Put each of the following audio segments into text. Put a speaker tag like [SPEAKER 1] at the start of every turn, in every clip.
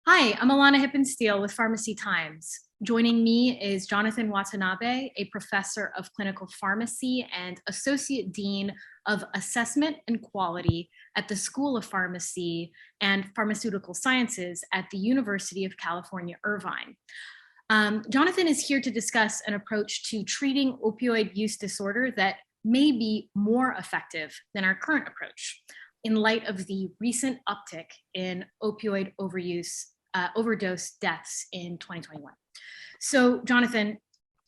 [SPEAKER 1] Hi, I'm Alana Hippensteel with Pharmacy Times. Joining me is Jonathan Watanabe, a professor of clinical pharmacy and associate dean of assessment and quality at the School of Pharmacy and Pharmaceutical Sciences at the University of California, Irvine. Jonathan is here to discuss an approach to treating opioid use disorder that may be more effective than our current approach in light of the recent uptick in opioid overdose deaths in 2021. So, Jonathan,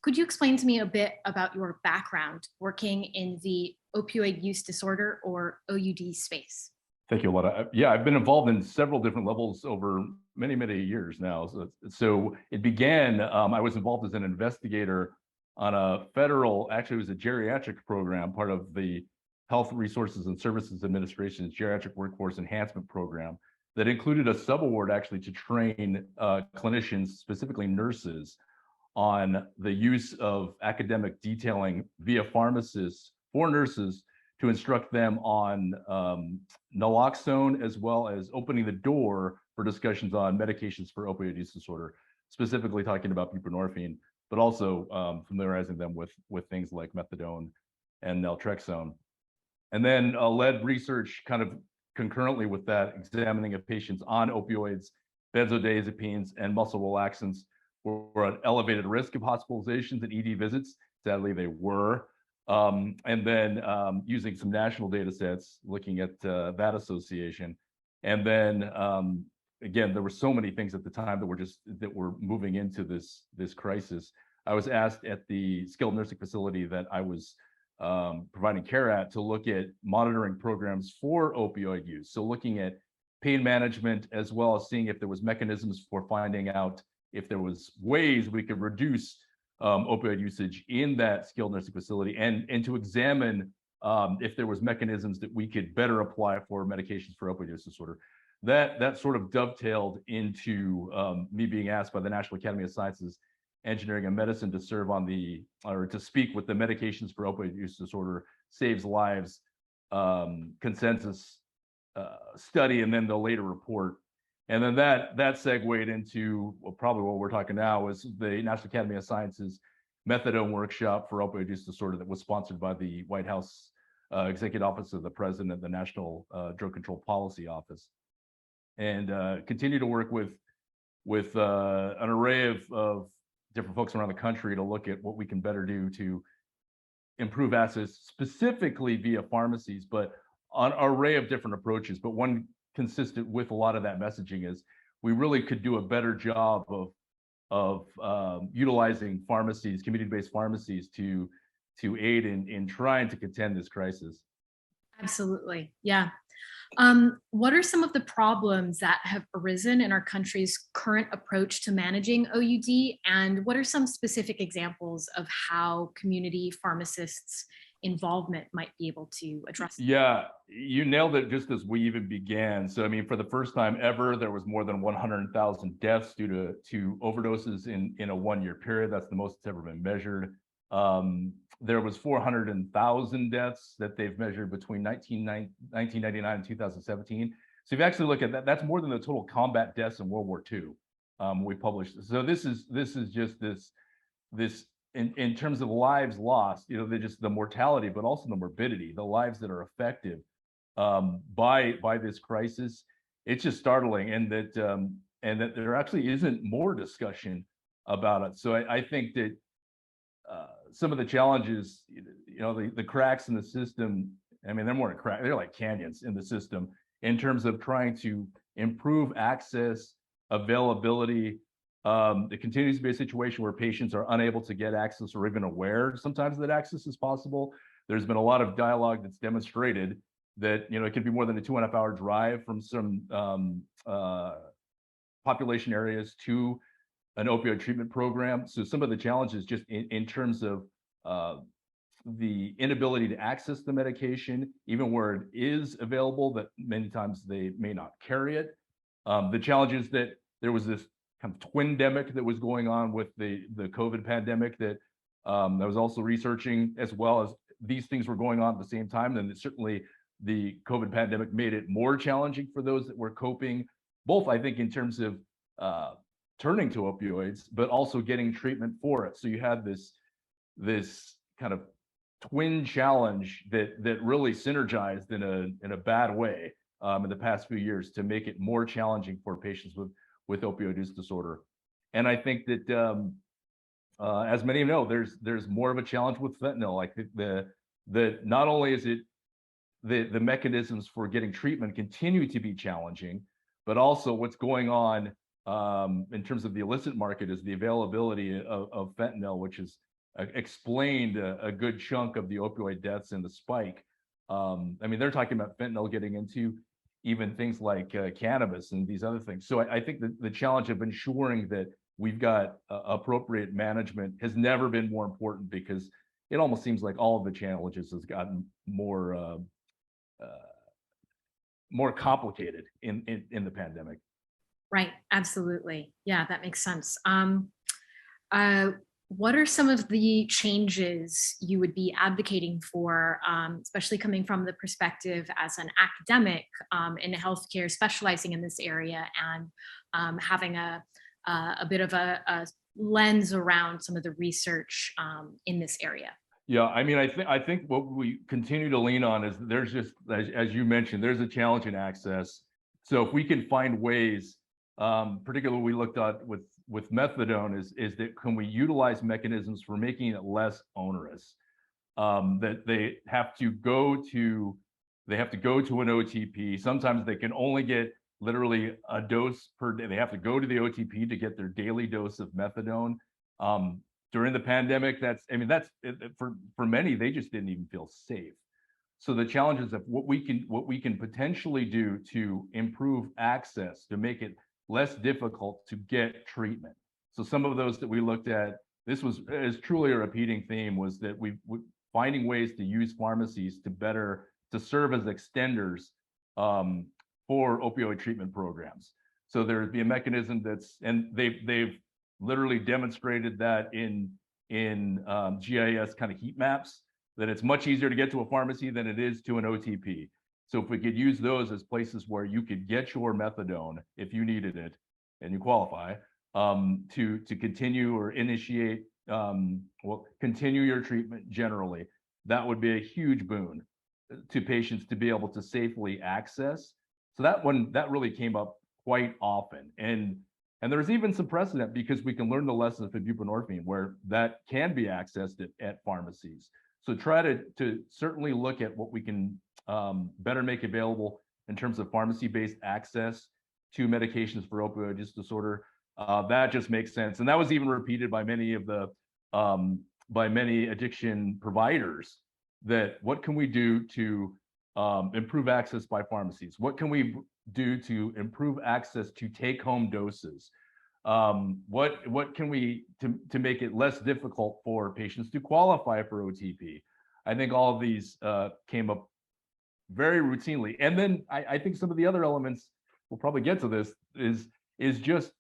[SPEAKER 1] could you explain to me a bit about your background working in the opioid use disorder or OUD space?
[SPEAKER 2] Thank you, Alana. Yeah, I've been involved in several different levels over many, many years now. So it began, I was involved as an investigator on a federal, actually it was a geriatric program, part of the Health Resources and Services Administration's Geriatric Workforce Enhancement Program that included a subaward actually to train clinicians, specifically nurses, on the use of academic detailing via pharmacists for nurses to instruct them on naloxone, as well as opening the door for discussions on medications for opioid use disorder, specifically talking about buprenorphine, but also familiarizing them with things like methadone and naltrexone. And then led research kind of concurrently with that, examining of patients on opioids, benzodiazepines, and muscle relaxants were at elevated risk of hospitalizations and ED visits. Sadly, they were. And then using some national data sets, looking at that association. And then again, there were so many things at the time that were moving into this crisis. I was asked at the skilled nursing facility that I was providing care at to look at monitoring programs for opioid use. So looking at pain management, as well as seeing if there was mechanisms for finding out if there was ways we could reduce opioid usage in that skilled nursing facility, and to examine if there was mechanisms that we could better apply for medications for opioid use disorder. That sort of dovetailed into me being asked by the National Academy of Sciences, Engineering, and Medicine to serve on to speak with the Medications for Opioid Use Disorder Saves Lives consensus study, and then the later report. And then that segued into probably what we're talking now is the National Academy of Sciences methadone workshop for opioid use disorder that was sponsored by the White House Executive Office of the President, the National Drug Control Policy Office, and continue to work with an array of different folks around the country to look at what we can better do to improve access, specifically via pharmacies, but on an array of different approaches. But one consistent with a lot of that messaging is we really could do a better job of utilizing pharmacies, community-based pharmacies, to aid in trying to contend this crisis.
[SPEAKER 1] Absolutely, yeah. What are some of the problems that have arisen in our country's current approach to managing OUD, and what are some specific examples of how community pharmacists' involvement might be able to address?
[SPEAKER 2] Yeah, you nailed it just as we even began. So, I mean, for the first time ever, there was more than 100,000 deaths due to overdoses in a 1-year period. That's the most that's ever been measured. There was 400,000 deaths that they've measured between 1999 and 2017. So if you actually look at that, that's more than the total combat deaths in World War II. We published. So this is just this in terms of lives lost, just the mortality, but also the morbidity, the lives that are affected by this crisis. It's just startling, and that there actually isn't more discussion about it. So I think that some of the challenges, the cracks in the system, I mean, they're more than cracks, they're like canyons in the system in terms of trying to improve access, availability. It continues to be a situation where patients are unable to get access or even aware sometimes that access is possible. There's been a lot of dialogue that's demonstrated that, it can be more than a 2.5-hour drive from some population areas to an opioid treatment program. So some of the challenges just in terms of the inability to access the medication, even where it is available, that many times they may not carry it. The challenge is that there was this kind of twin-demic that was going on with the COVID pandemic that I was also researching, as well as these things were going on at the same time. And certainly the COVID pandemic made it more challenging for those that were coping, both I think in terms of turning to opioids, but also getting treatment for it. So you had this kind of twin challenge that really synergized in a bad way in the past few years to make it more challenging for patients with opioid use disorder. And I think that as many know, there's more of a challenge with fentanyl. I think the not only is it the mechanisms for getting treatment continue to be challenging, but also what's going on in terms of the illicit market is the availability of fentanyl, which has explained a good chunk of the opioid deaths and the spike. I mean, they're talking about fentanyl getting into even things like cannabis and these other things. So I think the challenge of ensuring that we've got appropriate management has never been more important, because it almost seems like all of the challenges has gotten more more complicated in the pandemic.
[SPEAKER 1] Right. Absolutely. Yeah, that makes sense. What are some of the changes you would be advocating for, especially coming from the perspective as an academic in healthcare, specializing in this area, and having a bit of a lens around some of the research in this area?
[SPEAKER 2] Yeah, I mean, I think what we continue to lean on is there's just, as you mentioned, there's a challenge in access. So if we can find ways, particularly we looked at with methadone, is that can we utilize mechanisms for making it less onerous? That they have to go to an OTP. Sometimes they can only get literally a dose per day. They have to go to the OTP to get their daily dose of methadone. During the pandemic, for many, they just didn't even feel safe. So the challenges of what we can potentially do to improve access, to make it less difficult to get treatment. So some of those that we looked at, this is truly a repeating theme, was that we finding ways to use pharmacies to serve as extenders for opioid treatment programs. So there'd be a mechanism and they've literally demonstrated that in GIS kind of heat maps, that it's much easier to get to a pharmacy than it is to an OTP. So if we could use those as places where you could get your methadone if you needed it and you qualify, to continue or initiate, continue your treatment generally, that would be a huge boon to patients to be able to safely access. So that really came up quite often. And there's even some precedent, because we can learn the lessons of buprenorphine where that can be accessed at pharmacies. So try to certainly look at what we can better make available in terms of pharmacy-based access to medications for opioid use disorder. That just makes sense. And that was even repeated by many addiction providers, that what can we do to improve access by pharmacies? What can we do to improve access to take-home doses? What can we to make it less difficult for patients to qualify for OTP? I think all of these came up very routinely. And then I think some of the other elements, we'll probably get to this, is just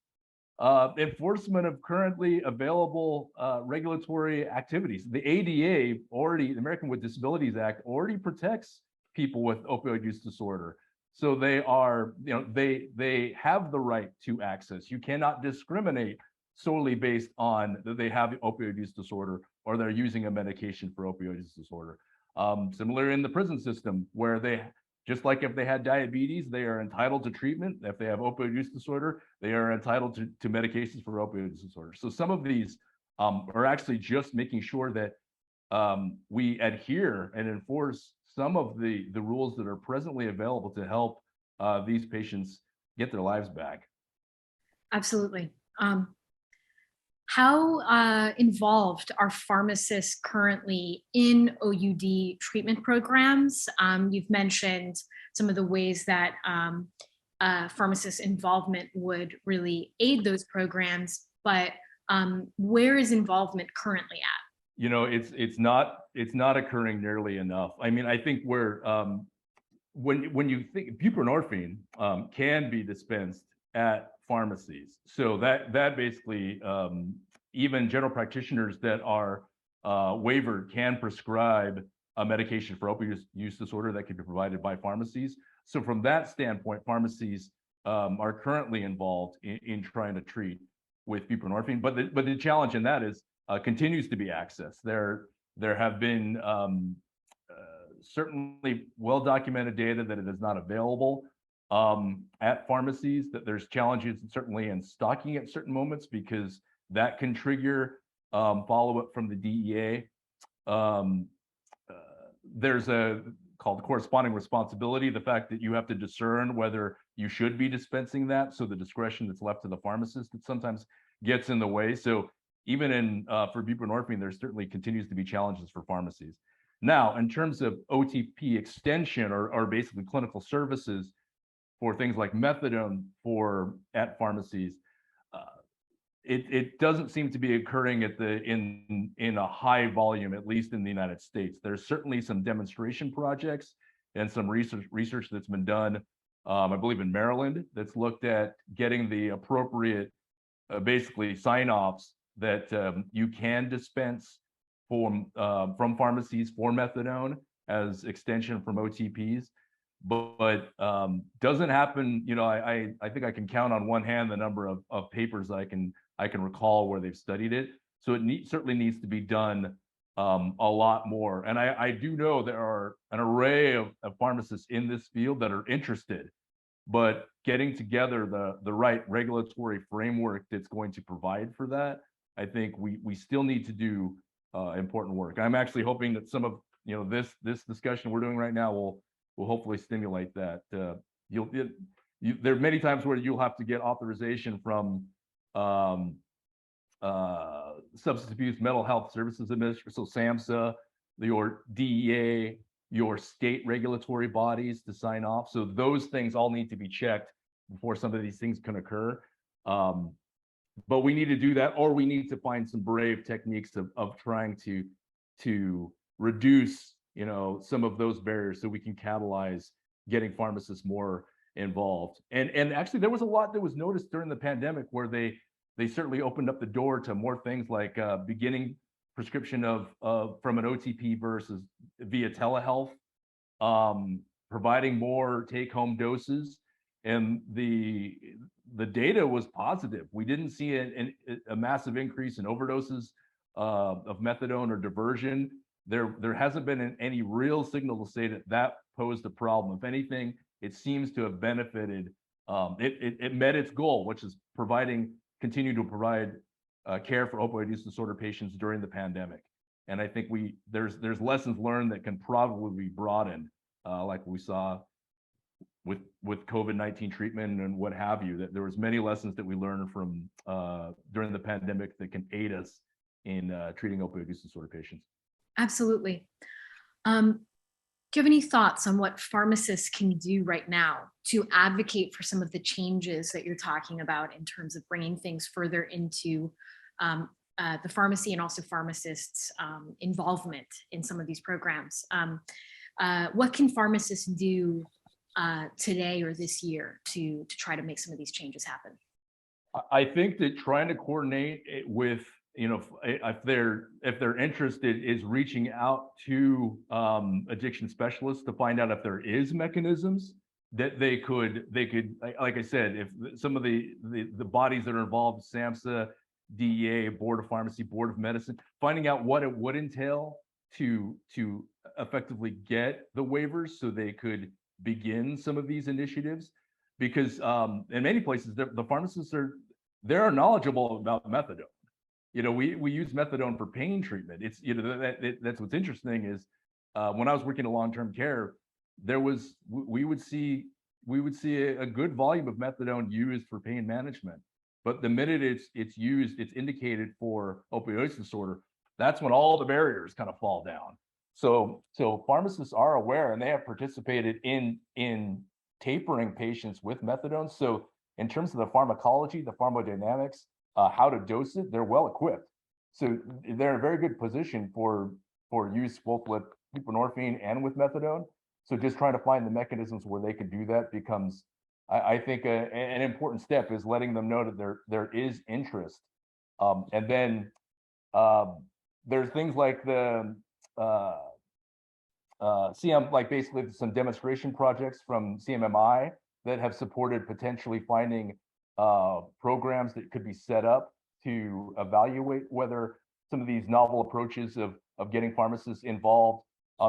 [SPEAKER 2] enforcement of currently available regulatory activities. The ADA already, the American with Disabilities Act, already protects people with opioid use disorder. So they have the right to access. You cannot discriminate solely based on that they have opioid use disorder or they're using a medication for opioid use disorder. Similar in the prison system, where just like if they had diabetes, they are entitled to treatment. If they have opioid use disorder, they are entitled to medications for opioid use disorder. So some of these are actually just making sure that we adhere and enforce some of the rules that are presently available to help these patients get their lives back.
[SPEAKER 1] Absolutely. How involved are pharmacists currently in OUD treatment programs? You've mentioned some of the ways that pharmacist involvement would really aid those programs, but where is involvement currently at?
[SPEAKER 2] You know, it's not occurring nearly enough. I mean, I think when you think buprenorphine can be dispensed at pharmacies, so that basically even general practitioners that are waivered can prescribe a medication for opioid use disorder that can be provided by pharmacies. So from that standpoint, pharmacies are currently involved in trying to treat with buprenorphine. But the challenge in that is continues to be access. There have been certainly well-documented data that it is not available at pharmacies, that there's challenges certainly in stocking at certain moments because that can trigger follow-up from the DEA. There's a called corresponding responsibility, the fact that you have to discern whether you should be dispensing that. So the discretion that's left to the pharmacist that sometimes gets in the way. So even in for buprenorphine, there certainly continues to be challenges for pharmacies. Now, in terms of OTP extension or basically clinical services for things like methadone at pharmacies, it doesn't seem to be occurring in a high volume, at least in the United States. There's certainly some demonstration projects and some research that's been done, I believe in Maryland, that's looked at getting the appropriate, basically sign-offs that you can dispense from pharmacies for methadone as extension from OTPs, but doesn't happen. You know, I think I can count on one hand the number of papers I can recall where they've studied it. So it certainly needs to be done a lot more. And I do know there are an array of pharmacists in this field that are interested, but getting together the right regulatory framework that's going to provide for that, I think we still need to do important work. I'm actually hoping that some of this discussion we're doing right now will hopefully stimulate that. There are many times where you'll have to get authorization from Substance Abuse Mental Health Services Administration, so SAMHSA, your DEA, your state regulatory bodies to sign off. So those things all need to be checked before some of these things can occur. But we need to do that, or we need to find some brave techniques of trying to reduce some of those barriers so we can catalyze getting pharmacists more involved. And actually there was a lot that was noticed during the pandemic where they certainly opened up the door to more things like beginning prescription from an OTP versus via telehealth, providing more take-home doses, and the data was positive. We didn't see a massive increase in overdoses of methadone or diversion. There hasn't been any real signal to say that posed a problem. If anything, it seems to have benefited. It met its goal, which is continue to provide care for opioid use disorder patients during the pandemic. And I think there's lessons learned that can probably be broadened, like we saw with COVID-19 treatment and what have you. That there was many lessons that we learned from during the pandemic that can aid us in treating opioid use disorder patients.
[SPEAKER 1] Absolutely. Do you have any thoughts on what pharmacists can do right now to advocate for some of the changes that you're talking about in terms of bringing things further into the pharmacy and also pharmacists' involvement in some of these programs? What can pharmacists do today or this year to try to make some of these changes happen?
[SPEAKER 2] I think that trying to coordinate it with, if they're interested, is reaching out to addiction specialists to find out if there is mechanisms that they could, like I said, if some of the bodies that are involved, SAMHSA, DEA, Board of Pharmacy, Board of Medicine, finding out what it would entail to effectively get the waivers so they could begin some of these initiatives. Because in many places, the pharmacists they're knowledgeable about methadone. We use methadone for pain treatment. It's that's what's interesting is when I was working in long-term care, we would see a good volume of methadone used for pain management. But the minute it's indicated for opioid disorder, that's when all the barriers kind of fall down. So pharmacists are aware, and they have participated in tapering patients with methadone. So in terms of the pharmacology, the pharmacodynamics, how to dose it, they're well equipped. So they're in a very good position for use both with buprenorphine and with methadone. So just trying to find the mechanisms where they could do that becomes, I think, an important step, is letting them know that there is interest. And then there's things like the CM, like basically some demonstration projects from CMMI that have supported potentially finding programs that could be set up to evaluate whether some of these novel approaches of getting pharmacists involved,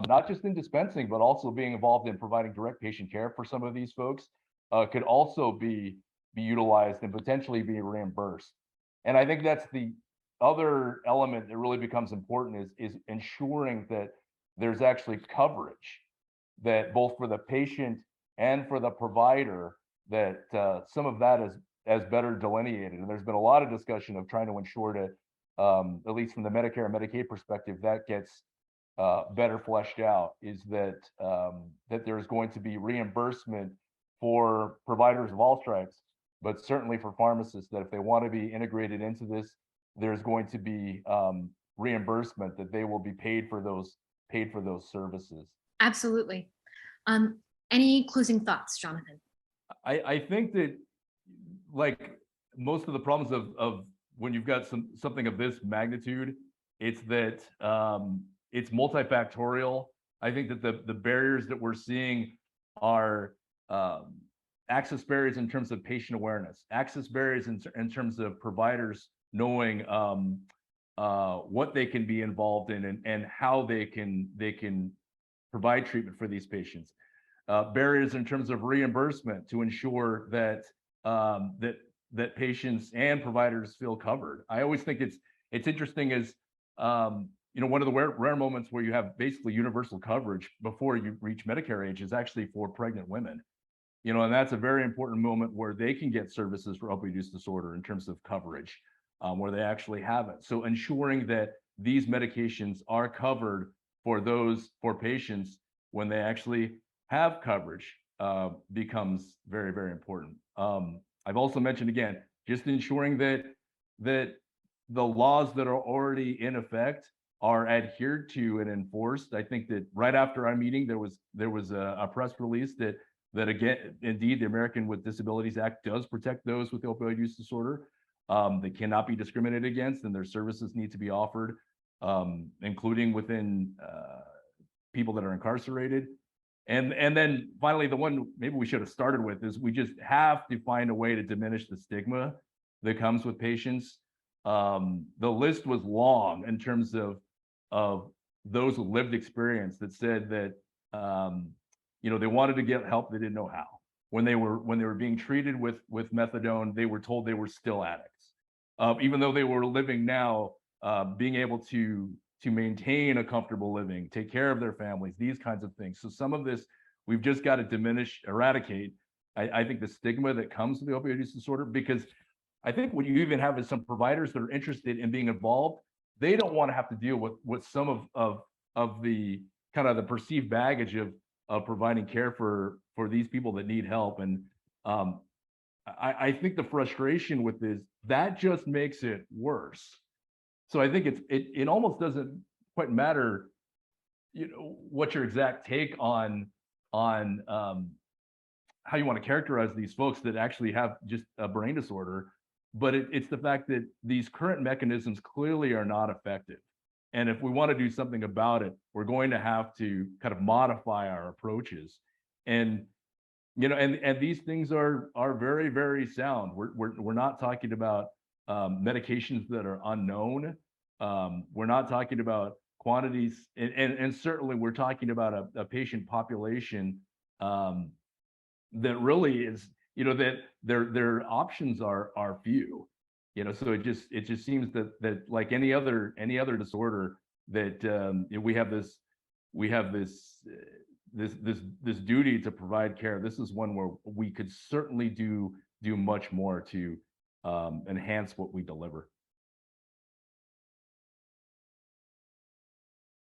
[SPEAKER 2] not just in dispensing, but also being involved in providing direct patient care for some of these folks, could also be utilized and potentially be reimbursed. And I think that's the other element that really becomes important is ensuring that there's actually coverage, that both for the patient and for the provider, that some of that is as better delineated. And there's been a lot of discussion of trying to ensure that, at least from the Medicare and Medicaid perspective, that gets better fleshed out, is that that there's going to be reimbursement for providers of all stripes, but certainly for pharmacists, that if they want to be integrated into this, there's going to be reimbursement, that they will be paid for those services.
[SPEAKER 1] Absolutely. Um, any closing thoughts, Jonathan?
[SPEAKER 2] I think that, like most of the problems of when you've got something of this magnitude, it's that it's multifactorial. I think that the barriers that we're seeing are access barriers in terms of patient awareness, access barriers in terms of providers knowing what they can be involved in, and how they can provide treatment for these patients. Barriers in terms of reimbursement to ensure that that patients and providers feel covered. I always think it's interesting as one of the rare moments where you have basically universal coverage before you reach Medicare age is actually for pregnant women. And that's a very important moment where they can get services for opioid use disorder in terms of coverage, where they actually have it. So ensuring that these medications are covered for patients when they actually have coverage becomes very, very important. I've also mentioned, again, just ensuring that the laws that are already in effect are adhered to and enforced. I think that right after our meeting, there was a press release that again, indeed, the American with Disabilities Act does protect those with opioid use disorder. They cannot be discriminated against, and their services need to be offered, including within people that are incarcerated. And then finally, the one maybe we should have started with is we just have to find a way to diminish the stigma that comes with patients. The list was long in terms of those with lived experience that said that they wanted to get help, they didn't know how. When they were being treated with methadone, they were told they were still addicts, even though they were living now, being able to maintain a comfortable living, take care of their families, these kinds of things. So some of this we've just got to diminish, eradicate. I think the stigma that comes with the opioid use disorder, because I think what you even have is some providers that are interested in being involved. They don't want to have to deal with some of the kind of the perceived baggage of providing care for these people that need help. And I think the frustration with this, that just makes it worse. So I think it almost doesn't quite matter, what your exact take on how you want to characterize these folks that actually have just a brain disorder, but it's the fact that these current mechanisms clearly are not effective. And if we want to do something about it, we're going to have to kind of modify our approaches. And and these things are very, very sound. We're not talking about medications that are unknown. We're not talking about quantities, and certainly we're talking about a patient population that really is, that their options are few. So it just seems that like any other disorder, that we have this duty to provide care. This is one where we could certainly do much more to enhance what we deliver.